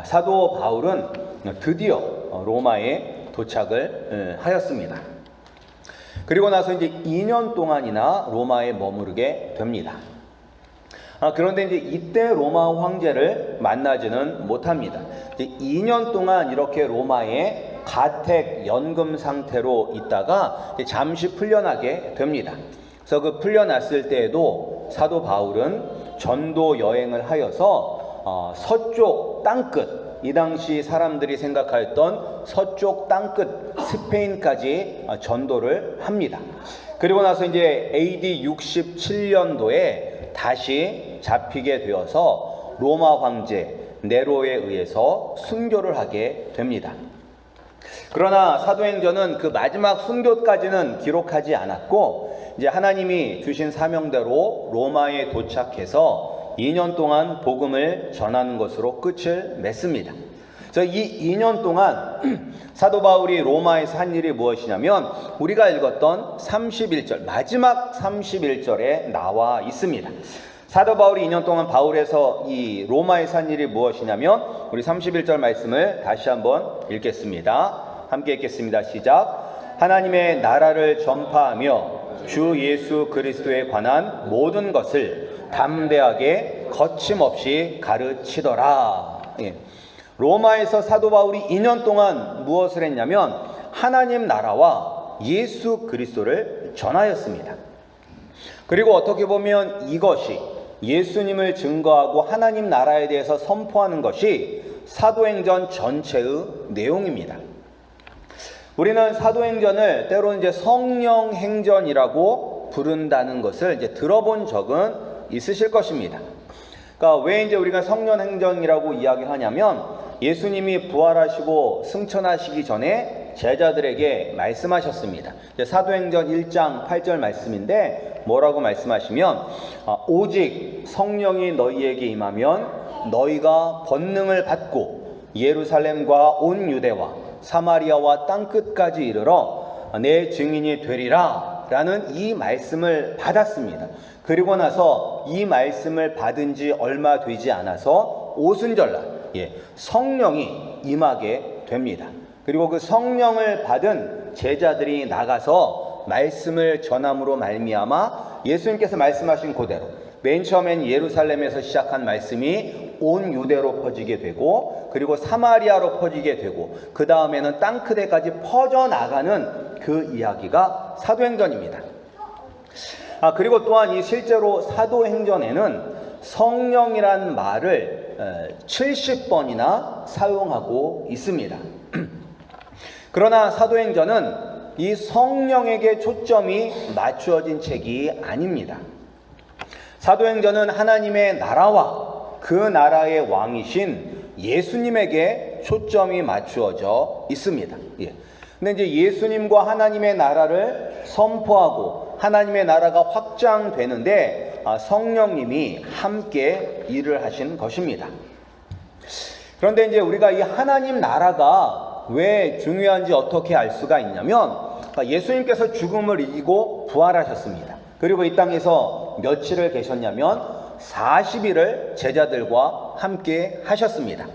사도 바울은 드디어 로마에 도착을 하였습니다. 그리고 나서 이제 2년 동안이나 로마에 머무르게 됩니다. 그런데 이제 이때 로마 황제를 만나지는 못합니다. 이제 2년 동안 이렇게 로마에 가택 연금 상태로 있다가 잠시 풀려나게 됩니다. 그래서 그 풀려났을 때에도 사도 바울은 전도 여행을 하여서 서쪽 땅끝, 이 당시 사람들이 생각하였던 서쪽 땅끝 스페인까지 전도를 합니다. 그리고 나서 이제 AD 67년도에 다시 잡히게 되어서 로마 황제 네로에 의해서 순교를 하게 됩니다. 그러나 사도행전은 그 마지막 순교까지는 기록하지 않았고, 이제 하나님이 주신 사명대로 로마에 도착해서 2년 동안 복음을 전하는 것으로 끝을 맺습니다. 그래서 이 2년 동안 사도 바울이 로마에서 한 일이 무엇이냐면 우리가 읽었던 31절, 마지막 31절에 나와 있습니다. 사도 바울이 2년 동안 바울에서 이 로마에서 한 일이 무엇이냐면, 우리 31절 말씀을 다시 한번 읽겠습니다. 함께 읽겠습니다. 시작. 하나님의 나라를 전파하며 주 예수 그리스도에 관한 모든 것을 담대하게 거침없이 가르치더라. 로마에서 사도 바울이 2년 동안 무엇을 했냐면 하나님 나라와 예수 그리스도를 전하였습니다. 그리고 어떻게 보면 이것이 예수님을 증거하고 하나님 나라에 대해서 선포하는 것이 사도행전 전체의 내용입니다. 우리는 사도행전을 때로는 이제 성령행전이라고 부른다는 것을 이제 들어본 적은 있으실 것입니다. 그러니까 왜 이제 우리가 성령행전이라고 이야기하냐면 예수님이 부활하시고 승천하시기 전에 제자들에게 말씀하셨습니다. 사도행전 1장 8절 말씀인데 뭐라고 말씀하시면 오직 성령이 너희에게 임하면 너희가 권능을 받고 예루살렘과 온 유대와 사마리아와 땅끝까지 이르러 내 증인이 되리라 라는 이 말씀을 받았습니다. 그리고 나서 이 말씀을 받은 지 얼마 되지 않아서 오순절날 성령이 임하게 됩니다. 그리고 그 성령을 받은 제자들이 나가서 말씀을 전함으로 말미암아 예수님께서 말씀하신 그대로 맨 처음엔 예루살렘에서 시작한 말씀이 온 유대로 퍼지게 되고, 그리고 사마리아로 퍼지게 되고, 그 다음에는 땅끝에까지 퍼져나가는 그 이야기가 사도행전입니다. 그리고 또한 이 실제로 사도행전에는 성령이란 말을 70번이나 사용하고 있습니다. 그러나 사도행전은 이 성령에게 초점이 맞추어진 책이 아닙니다. 사도행전은 하나님의 나라와 그 나라의 왕이신 예수님에게 초점이 맞추어져 있습니다. 근데 이제 예수님과 하나님의 나라를 선포하고 하나님의 나라가 확장되는데 성령님이 함께 일을 하신 것입니다. 그런데 이제 우리가 이 하나님 나라가 왜 중요한지 어떻게 알 수가 있냐면, 예수님께서 죽음을 이기고 부활하셨습니다. 그리고 이 땅에서 며칠을 계셨냐면 40일을 제자들과 함께 하셨습니다.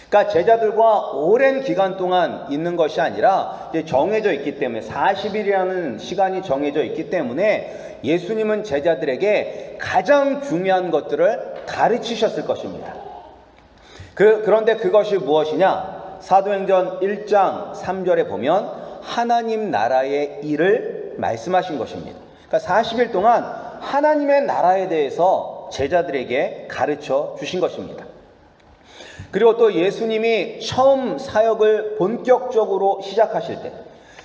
그러니까 제자들과 오랜 기간 동안 있는 것이 아니라 이제 정해져 있기 때문에 40일이라는 시간이 정해져 있기 때문에 예수님은 제자들에게 가장 중요한 것들을 가르치셨을 것입니다. 그런데 그것이 무엇이냐? 사도행전 1장 3절에 보면 하나님 나라의 일을 말씀하신 것입니다. 그러니까 40일 동안 하나님의 나라에 대해서 제자들에게 가르쳐 주신 것입니다. 그리고 또 예수님이 처음 사역을 본격적으로 시작하실 때,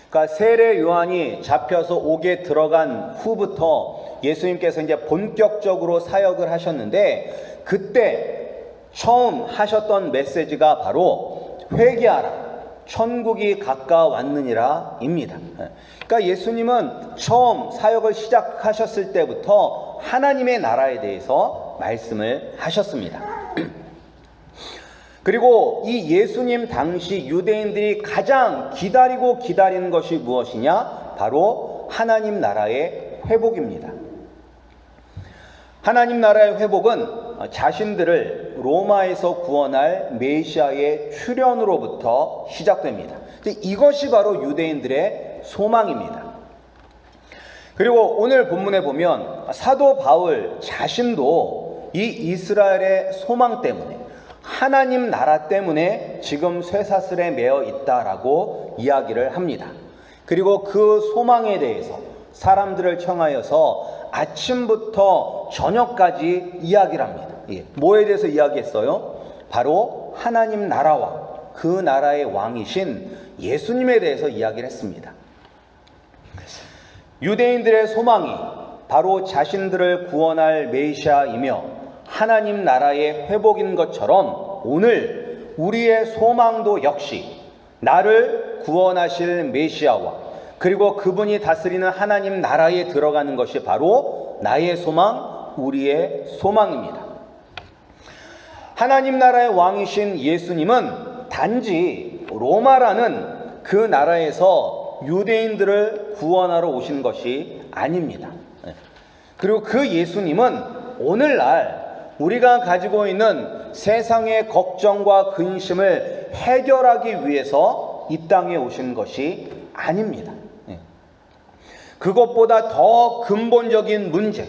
그러니까 세례 요한이 잡혀서 옥에 들어간 후부터 예수님께서 이제 본격적으로 사역을 하셨는데, 그때 처음 하셨던 메시지가 바로 회개하라, 천국이 가까웠느니라 입니다. 그러니까 예수님은 처음 사역을 시작하셨을 때부터 하나님의 나라에 대해서 말씀을 하셨습니다. 그리고 이 예수님 당시 유대인들이 가장 기다리는 것이 무엇이냐? 바로 하나님 나라의 회복입니다. 하나님 나라의 회복은 자신들을 로마에서 구원할 메시아의 출현으로부터 시작됩니다. 이것이 바로 유대인들의 소망입니다. 그리고 오늘 본문에 보면 사도 바울 자신도 이 이스라엘의 소망 때문에, 하나님 나라 때문에 지금 쇠사슬에 매어 있다라고 이야기를 합니다. 그리고 그 소망에 대해서 사람들을 청하여서 아침부터 저녁까지 이야기를 합니다. 뭐에 대해서 이야기했어요? 바로 하나님 나라와 그 나라의 왕이신 예수님에 대해서 이야기를 했습니다. 유대인들의 소망이 바로 자신들을 구원할 메시아이며 하나님 나라의 회복인 것처럼 오늘 우리의 소망도 역시 나를 구원하실 메시아와 그리고 그분이 다스리는 하나님 나라에 들어가는 것이 바로 나의 소망, 우리의 소망입니다. 하나님 나라의 왕이신 예수님은 단지 로마라는 그 나라에서 유대인들을 구원하러 오신 것이 아닙니다. 그리고 그 예수님은 오늘날 우리가 가지고 있는 세상의 걱정과 근심을 해결하기 위해서 이 땅에 오신 것이 아닙니다. 그것보다 더 근본적인 문제,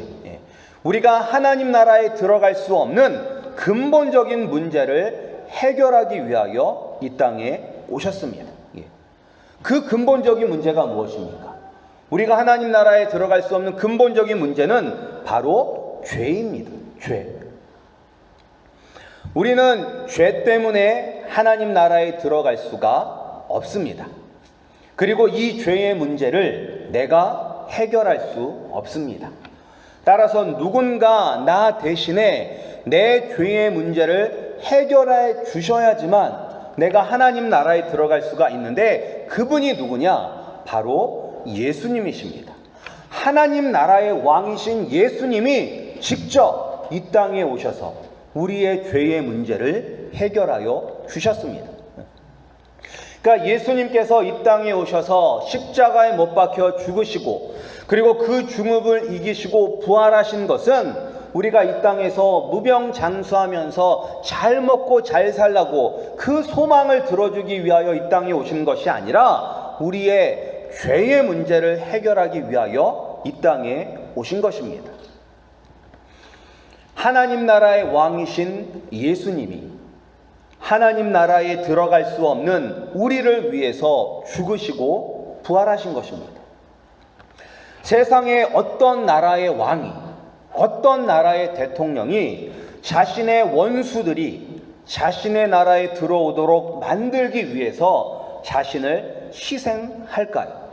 우리가 하나님 나라에 들어갈 수 없는 근본적인 문제를 해결하기 위하여 이 땅에 오셨습니다. 그 근본적인 문제가 무엇입니까? 우리가 하나님 나라에 들어갈 수 없는 근본적인 문제는 바로 죄입니다. 죄. 우리는 죄 때문에 하나님 나라에 들어갈 수가 없습니다. 그리고 이 죄의 문제를 내가 해결할 수 없습니다. 따라서 누군가 나 대신에 내 죄의 문제를 해결해 주셔야지만 내가 하나님 나라에 들어갈 수가 있는데, 그분이 누구냐? 바로 예수님이십니다. 하나님 나라의 왕이신 예수님이 직접 이 땅에 오셔서 우리의 죄의 문제를 해결하여 주셨습니다. 그러니까 예수님께서 이 땅에 오셔서 십자가에 못 박혀 죽으시고 그리고 그 죽음을 이기시고 부활하신 것은 우리가 이 땅에서 무병장수하면서 잘 먹고 잘 살라고 그 소망을 들어주기 위하여 이 땅에 오신 것이 아니라 우리의 죄의 문제를 해결하기 위하여 이 땅에 오신 것입니다. 하나님 나라의 왕이신 예수님이 하나님 나라에 들어갈 수 없는 우리를 위해서 죽으시고 부활하신 것입니다. 세상의 어떤 나라의 왕이, 어떤 나라의 대통령이 자신의 원수들이 자신의 나라에 들어오도록 만들기 위해서 자신을 희생할까요?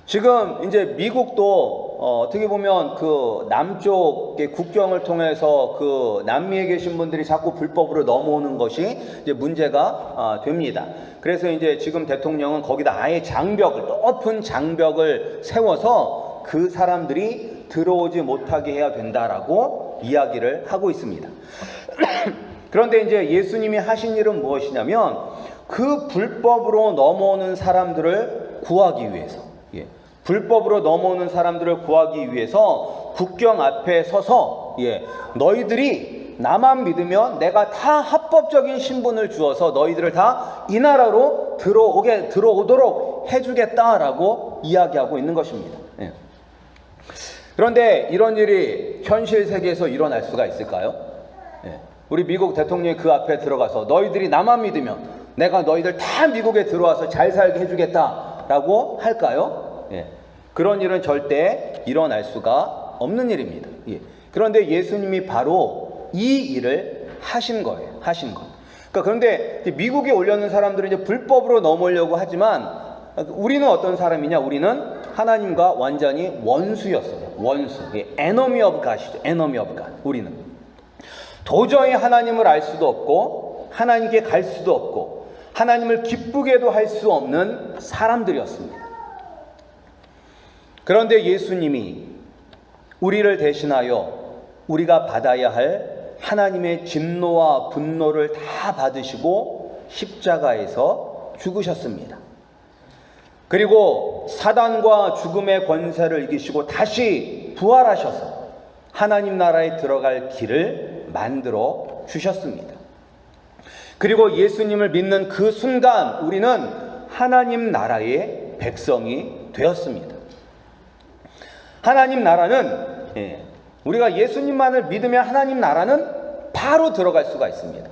지금 이제 미국도 어떻게 보면 그 남쪽의 국경을 통해서 그 남미에 계신 분들이 자꾸 불법으로 넘어오는 것이 이제 문제가 됩니다. 그래서 이제 지금 대통령은 거기다 아예 장벽을, 높은 장벽을 세워서 그 사람들이 들어오지 못하게 해야 된다라고 이야기를 하고 있습니다. 그런데 이제 예수님이 하신 일은 무엇이냐면 그 불법으로 넘어오는 사람들을 구하기 위해서, 불법으로 넘어오는 사람들을 구하기 위해서 국경 앞에 서서 너희들이 나만 믿으면 내가 다 합법적인 신분을 주어서 너희들을 다 이 나라로 들어오도록 해주겠다라고 이야기하고 있는 것입니다. 그런데 이런 일이 현실 세계에서 일어날 수가 있을까요? 우리 미국 대통령이 그 앞에 들어가서 너희들이 나만 믿으면 내가 너희들 다 미국에 들어와서 잘 살게 해주겠다라고 할까요? 그런 일은 절대 일어날 수가 없는 일입니다. 그런데 예수님이 바로 이 일을 하신 거예요. 하신 것. 그런데 미국에 오려는 사람들은 이제 불법으로 넘어오려고 하지만 우리는 어떤 사람이냐? 우리는 하나님과 완전히 원수였어요. 원수. enemy of God이죠. enemy of God. 우리는 도저히 하나님을 알 수도 없고 하나님께 갈 수도 없고 하나님을 기쁘게도 할 수 없는 사람들이었습니다. 그런데 예수님이 우리를 대신하여 우리가 받아야 할 하나님의 진노와 분노를 다 받으시고 십자가에서 죽으셨습니다. 그리고 사단과 죽음의 권세를 이기시고 다시 부활하셔서 하나님 나라에 들어갈 길을 만들어 주셨습니다. 그리고 예수님을 믿는 그 순간 우리는 하나님 나라의 백성이 되었습니다. 하나님 나라는 우리가 예수님만을 믿으면 하나님 나라는 바로 들어갈 수가 있습니다.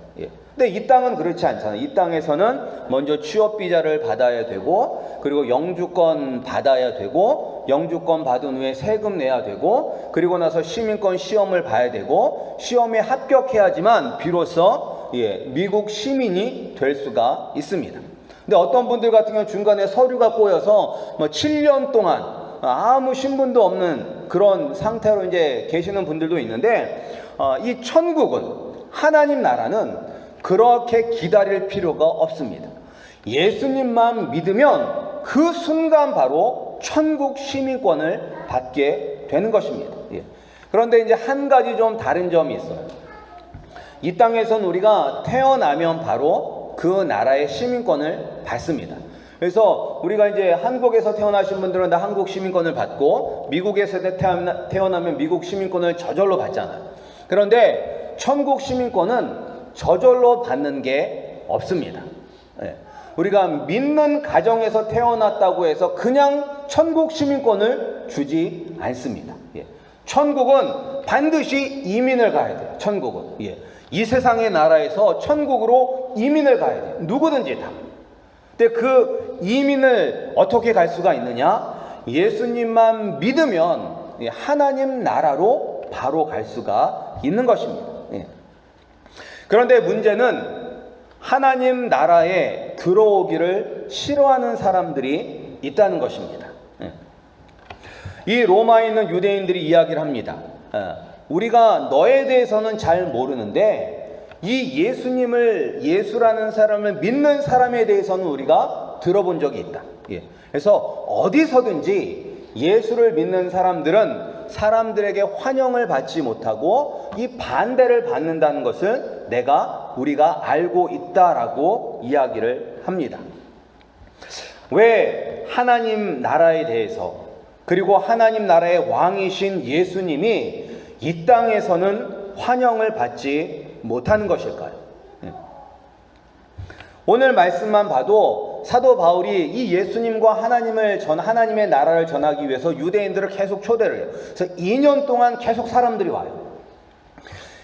근데 이 땅은 그렇지 않잖아요. 이 땅에서는 먼저 취업 비자를 받아야 되고, 그리고 영주권 받아야 되고, 영주권 받은 후에 세금 내야 되고, 그리고 나서 시민권 시험을 봐야 되고, 시험에 합격해야지만 비로소 미국 시민이 될 수가 있습니다. 근데 어떤 분들 같은 경우는 중간에 서류가 꼬여서 7년 동안 아무 신분도 없는 그런 상태로 이제 계시는 분들도 있는데, 이 천국은, 하나님 나라는 그렇게 기다릴 필요가 없습니다. 예수님만 믿으면 그 순간 바로 천국 시민권을 받게 되는 것입니다. 그런데 이제 한 가지 좀 다른 점이 있어요. 이 땅에서는 우리가 태어나면 바로 그 나라의 시민권을 받습니다. 그래서 우리가 이제 한국에서 태어나신 분들은 다 한국 시민권을 받고, 미국에서 태어나면 미국 시민권을 저절로 받잖아요. 그런데 천국 시민권은 저절로 받는 게 없습니다. 우리가 믿는 가정에서 태어났다고 해서 그냥 천국 시민권을 주지 않습니다. 천국은 반드시 이민을 가야 돼요. 천국은 이 세상의 나라에서 천국으로 이민을 가야 돼요. 누구든지 다. 근데 그 이민을 어떻게 갈 수가 있느냐? 예수님만 믿으면 하나님 나라로 바로 갈 수가 있는 것입니다. 그런데 문제는 하나님 나라에 들어오기를 싫어하는 사람들이 있다는 것입니다. 이 로마에 있는 유대인들이 이야기를 합니다. 우리가 너에 대해서는 잘 모르는데 이 예수님을, 예수라는 사람을 믿는 사람에 대해서는 우리가 들어본 적이 있다. 그래서 어디서든지 예수를 믿는 사람들은 사람들에게 환영을 받지 못하고 이 반대를 받는다는 것을 우리가 알고 있다라고 이야기를 합니다. 왜 하나님 나라에 대해서, 그리고 하나님 나라의 왕이신 예수님이 이 땅에서는 환영을 받지 못하는 것일까요? 오늘 말씀만 봐도 사도 바울이 이 예수님과 하나님의 나라를 전하기 위해서 유대인들을 계속 초대를 해요. 그래서 2년 동안 계속 사람들이 와요.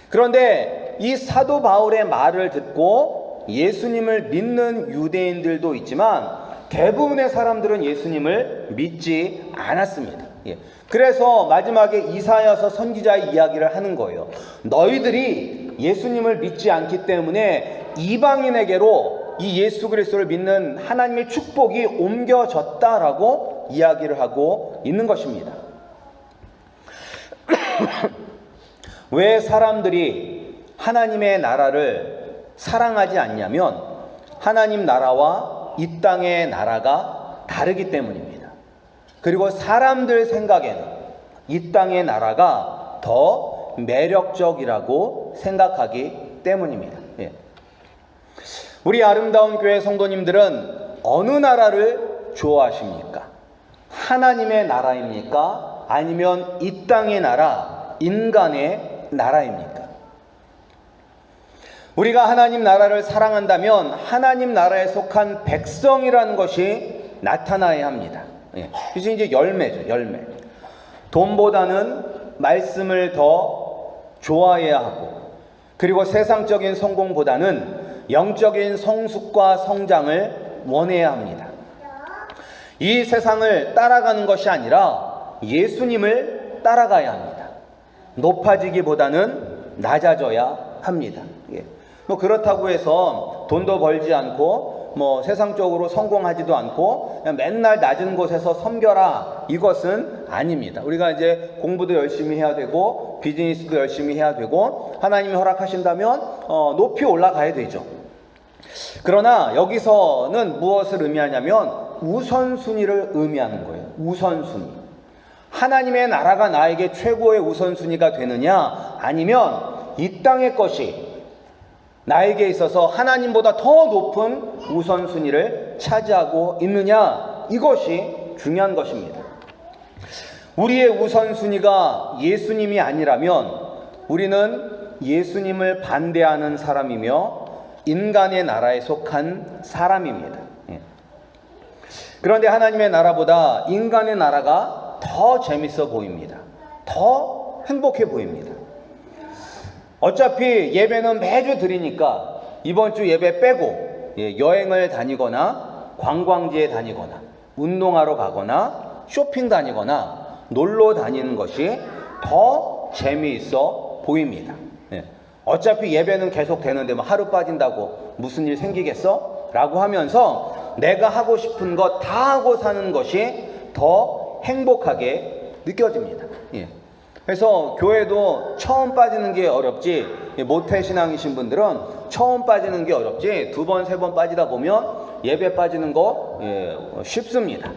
그런데 이 사도 바울의 말을 듣고 예수님을 믿는 유대인들도 있지만 대부분의 사람들은 예수님을 믿지 않았습니다. 그래서 마지막에 이사야서 선지자의 이야기를 하는 거예요. 너희들이 예수님을 믿지 않기 때문에 이방인에게로 이 예수 그리스도를 믿는 하나님의 축복이 옮겨졌다라고 이야기를 하고 있는 것입니다. 왜 사람들이 하나님의 나라를 사랑하지 않냐면 하나님 나라와 이 땅의 나라가 다르기 때문입니다. 그리고 사람들 생각에는 이 땅의 나라가 더 매력적이라고 생각하기 때문입니다. 우리 아름다운 교회 성도님들은 어느 나라를 좋아하십니까? 하나님의 나라입니까? 아니면 이 땅의 나라, 인간의 나라입니까? 우리가 하나님 나라를 사랑한다면 하나님 나라에 속한 백성이라는 것이 나타나야 합니다. 그래서 이제 열매죠, 열매. 돈보다는 말씀을 더 좋아해야 하고, 그리고 세상적인 성공보다는 영적인 성숙과 성장을 원해야 합니다. 이 세상을 따라가는 것이 아니라 예수님을 따라가야 합니다. 높아지기보다는 낮아져야 합니다. 그렇다고 해서 돈도 벌지 않고 세상적으로 성공하지도 않고 그냥 맨날 낮은 곳에서 섬겨라, 이것은 아닙니다. 우리가 이제 공부도 열심히 해야 되고 비즈니스도 열심히 해야 되고 하나님이 허락하신다면 높이 올라가야 되죠. 그러나 여기서는 무엇을 의미하냐면 우선순위를 의미하는 거예요. 우선순위. 하나님의 나라가 나에게 최고의 우선순위가 되느냐, 아니면 이 땅의 것이 나에게 있어서 하나님보다 더 높은 우선순위를 차지하고 있느냐, 이것이 중요한 것입니다. 우리의 우선순위가 예수님이 아니라면 우리는 예수님을 반대하는 사람이며 인간의 나라에 속한 사람입니다. 그런데 하나님의 나라보다 인간의 나라가 더 재밌어 보입니다. 더 행복해 보입니다. 어차피 예배는 매주 드리니까 이번 주 예배 빼고 여행을 다니거나 관광지에 다니거나 운동하러 가거나 쇼핑 다니거나 놀러 다니는 것이 더 재미있어 보입니다. 어차피 예배는 계속 되는데 뭐 하루 빠진다고 무슨 일 생기겠어? 라고 하면서 내가 하고 싶은 것 다 하고 사는 것이 더 행복하게 느껴집니다. 그래서 교회도 처음 빠지는 게 어렵지, 모태신앙이신 분들은 처음 빠지는 게 어렵지, 2번, 3번 빠지다 보면 예배 빠지는 거 쉽습니다.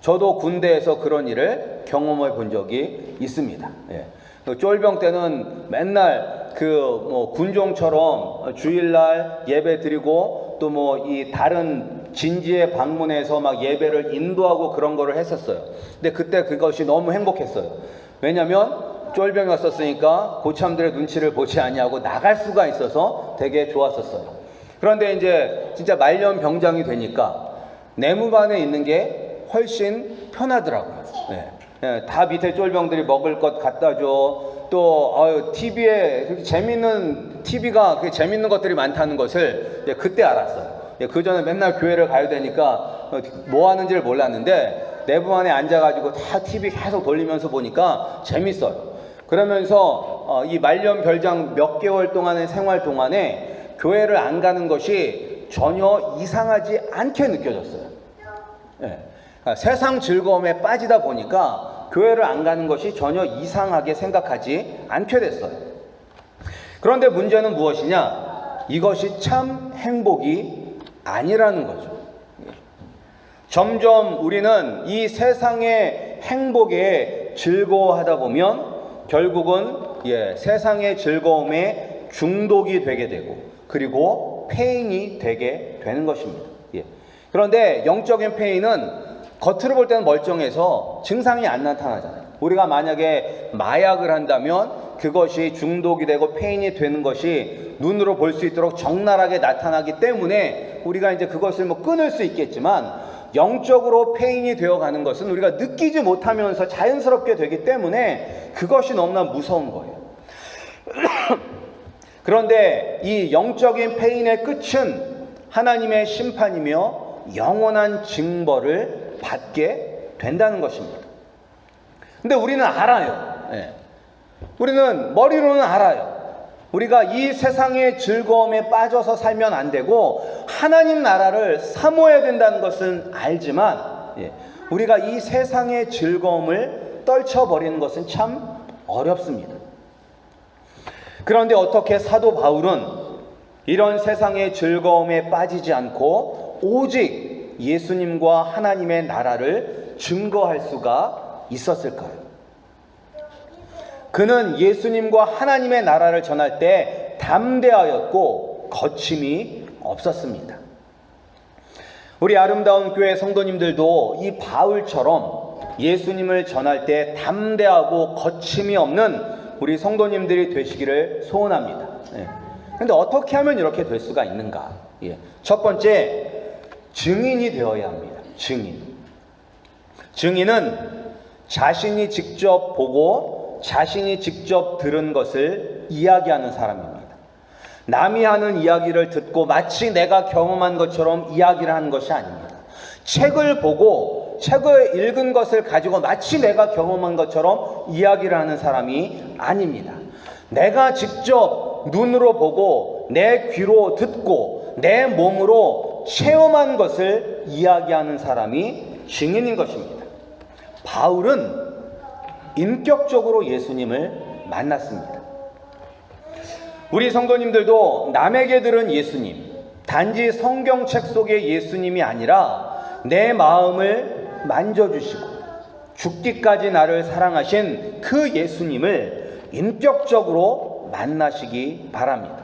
저도 군대에서 그런 일을 경험해 본 적이 있습니다. 쫄병 때는 맨날 군종처럼 주일날 예배 드리고 또 이 다른 진지에 방문해서 막 예배를 인도하고 그런 거를 했었어요. 근데 그때 그것이 너무 행복했어요. 왜냐면 쫄병이었으니까 고참들의 눈치를 보지 아니하고 나갈 수가 있어서 되게 좋았었어요. 그런데 이제 진짜 말년병장이 되니까 내무반에 있는 게 훨씬 편하더라고요. 다 밑에 쫄병들이 먹을 것 갖다 줘. 또 TV에 재밌는 TV가 재밌는 것들이 많다는 것을 그때 알았어요. 그 전에 맨날 교회를 가야 되니까 뭐 하는지를 몰랐는데 내부 안에 앉아가지고 다 TV 계속 돌리면서 보니까 재밌어요. 그러면서 이 말년별장 몇 개월 동안의 생활 동안에 교회를 안 가는 것이 전혀 이상하지 않게 느껴졌어요. 세상 즐거움에 빠지다 보니까 교회를 안 가는 것이 전혀 이상하게 생각하지 않게 됐어요. 그런데 문제는 무엇이냐? 이것이 참 행복이 아니라는 거죠. 점점 우리는 이 세상의 행복에 즐거워하다 보면 결국은 세상의 즐거움에 중독이 되게 되고 그리고 페인이 되게 되는 것입니다. 그런데 영적인 페인은 겉으로 볼 때는 멀쩡해서 증상이 안 나타나잖아요. 우리가 만약에 마약을 한다면 그것이 중독이 되고 페인이 되는 것이 눈으로 볼 수 있도록 적나라하게 나타나기 때문에 우리가 이제 그것을 끊을 수 있겠지만 영적으로 페인이 되어가는 것은 우리가 느끼지 못하면서 자연스럽게 되기 때문에 그것이 너무나 무서운 거예요. 그런데 이 영적인 페인의 끝은 하나님의 심판이며 영원한 징벌을 받게 된다는 것입니다. 근데 우리는 알아요. 우리는 머리로는 알아요. 우리가 이 세상의 즐거움에 빠져서 살면 안 되고 하나님 나라를 사모해야 된다는 것은 알지만 우리가 이 세상의 즐거움을 떨쳐버리는 것은 참 어렵습니다. 그런데 어떻게 사도 바울은 이런 세상의 즐거움에 빠지지 않고 오직 예수님과 하나님의 나라를 증거할 수가 있었을까요? 그는 예수님과 하나님의 나라를 전할 때 담대하였고 거침이 없었습니다. 우리 아름다운 교회 성도님들도 이 바울처럼 예수님을 전할 때 담대하고 거침이 없는 우리 성도님들이 되시기를 소원합니다. 그런데 어떻게 하면 이렇게 될 수가 있는가? 첫 번째, 증인이 되어야 합니다. 증인은 자신이 직접 보고 자신이 직접 들은 것을 이야기하는 사람입니다. 남이 하는 이야기를 듣고 마치 내가 경험한 것처럼 이야기를 하는 것이 아닙니다. 책을 보고 책을 읽은 것을 가지고 마치 내가 경험한 것처럼 이야기를 하는 사람이 아닙니다. 내가 직접 눈으로 보고 내 귀로 듣고 내 몸으로 체험한 것을 이야기하는 사람이 증인인 것입니다. 바울은 인격적으로 예수님을 만났습니다. 우리 성도님들도 남에게 들은 예수님, 단지 성경책 속의 예수님이 아니라 내 마음을 만져주시고 죽기까지 나를 사랑하신 그 예수님을 인격적으로 만나시기 바랍니다.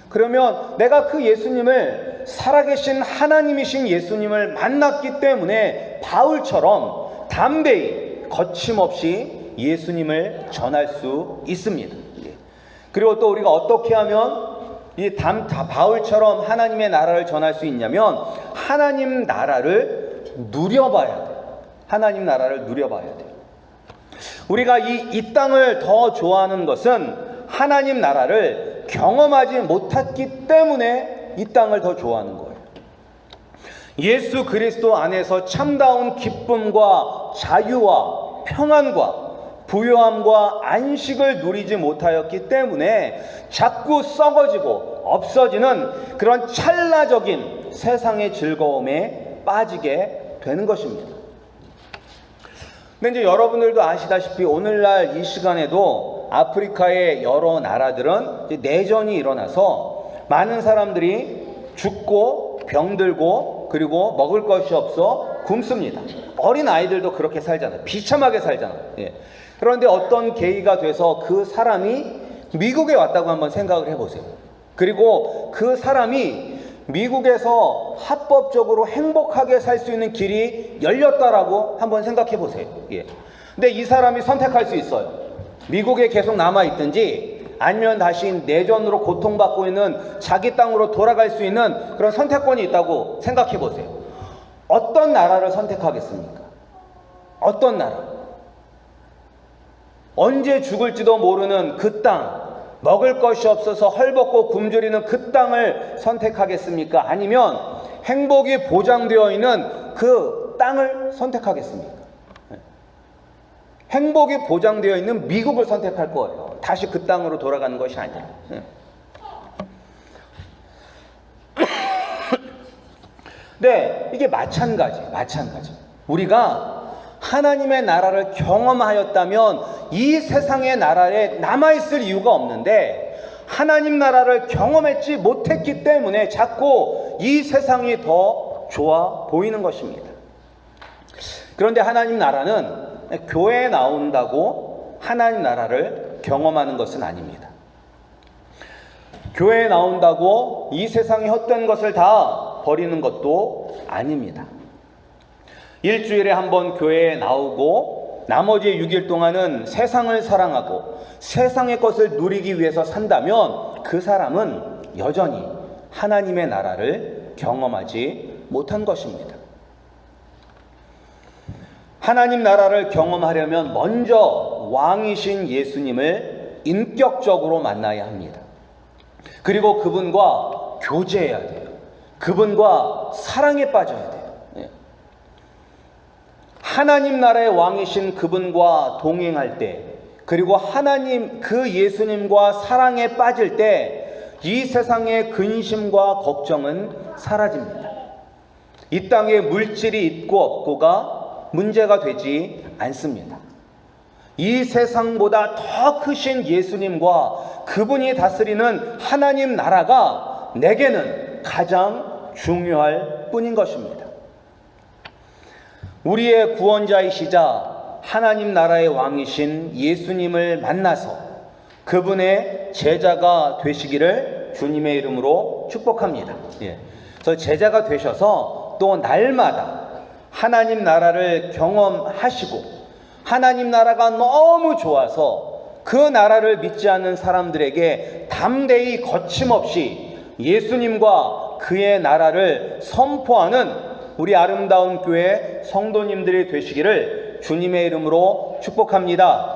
그러면 내가 그 예수님을 살아계신 하나님이신 예수님을 만났기 때문에 바울처럼 담대히 거침없이 예수님을 전할 수 있습니다. 그리고 또 우리가 어떻게 하면 바울처럼 하나님의 나라를 전할 수 있냐면 하나님 나라를 누려봐야 돼요. 하나님 나라를 누려봐야 돼요. 우리가 이 땅을 더 좋아하는 것은 하나님 나라를 경험하지 못했기 때문에 이 땅을 더 좋아하는 거예요. 예수 그리스도 안에서 참다운 기쁨과 자유와 평안과 부요함과 안식을 누리지 못하였기 때문에 자꾸 썩어지고 없어지는 그런 찰나적인 세상의 즐거움에 빠지게 되는 것입니다. 근데 이제 여러분들도 아시다시피 오늘날 이 시간에도 아프리카의 여러 나라들은 이제 내전이 일어나서 많은 사람들이 죽고 병들고 그리고 먹을 것이 없어 굶습니다. 어린 아이들도 그렇게 살잖아요. 비참하게 살잖아요. 예. 그런데 어떤 계기가 돼서 그 사람이 미국에 왔다고 한번 생각을 해보세요. 그리고 그 사람이 미국에서 합법적으로 행복하게 살 수 있는 길이 열렸다라고 한번 생각해 보세요. 예. 근데 이 사람이 선택할 수 있어요. 미국에 계속 남아있든지 아니면 다시 내전으로 고통받고 있는 자기 땅으로 돌아갈 수 있는 그런 선택권이 있다고 생각해 보세요. 어떤 나라를 선택하겠습니까? 어떤 나라? 언제 죽을지도 모르는 그 땅, 먹을 것이 없어서 헐벗고 굶주리는 그 땅을 선택하겠습니까? 아니면 행복이 보장되어 있는 그 땅을 선택하겠습니까? 행복이 보장되어 있는 미국을 선택할 거예요. 다시 그 땅으로 돌아가는 것이 아니라. 네, 이게 마찬가지. 우리가 하나님의 나라를 경험하였다면 이 세상의 나라에 남아있을 이유가 없는데 하나님 나라를 경험했지 못했기 때문에 자꾸 이 세상이 더 좋아 보이는 것입니다. 그런데 하나님 나라는 교회에 나온다고 하나님 나라를 경험하는 것은 아닙니다. 교회에 나온다고 이 세상의 헛된 것을 다 버리는 것도 아닙니다. 일주일에 한 번 교회에 나오고 나머지 6일 동안은 세상을 사랑하고 세상의 것을 누리기 위해서 산다면 그 사람은 여전히 하나님의 나라를 경험하지 못한 것입니다. 하나님 나라를 경험하려면 먼저 왕이신 예수님을 인격적으로 만나야 합니다. 그리고 그분과 교제해야 돼요. 그분과 사랑에 빠져야 돼요. 하나님 나라의 왕이신 그분과 동행할 때, 그리고 하나님 그 예수님과 사랑에 빠질 때 이 세상의 근심과 걱정은 사라집니다. 이 땅에 물질이 있고 없고가 문제가 되지 않습니다. 이 세상보다 더 크신 예수님과 그분이 다스리는 하나님 나라가 내게는 가장 중요할 뿐인 것입니다. 우리의 구원자이시자 하나님 나라의 왕이신 예수님을 만나서 그분의 제자가 되시기를 주님의 이름으로 축복합니다. 그래서 제자가 되셔서 또 날마다 하나님 나라를 경험하시고 하나님 나라가 너무 좋아서 그 나라를 믿지 않는 사람들에게 담대히 거침없이 예수님과 그의 나라를 선포하는 우리 아름다운 교회 성도님들이 되시기를 주님의 이름으로 축복합니다.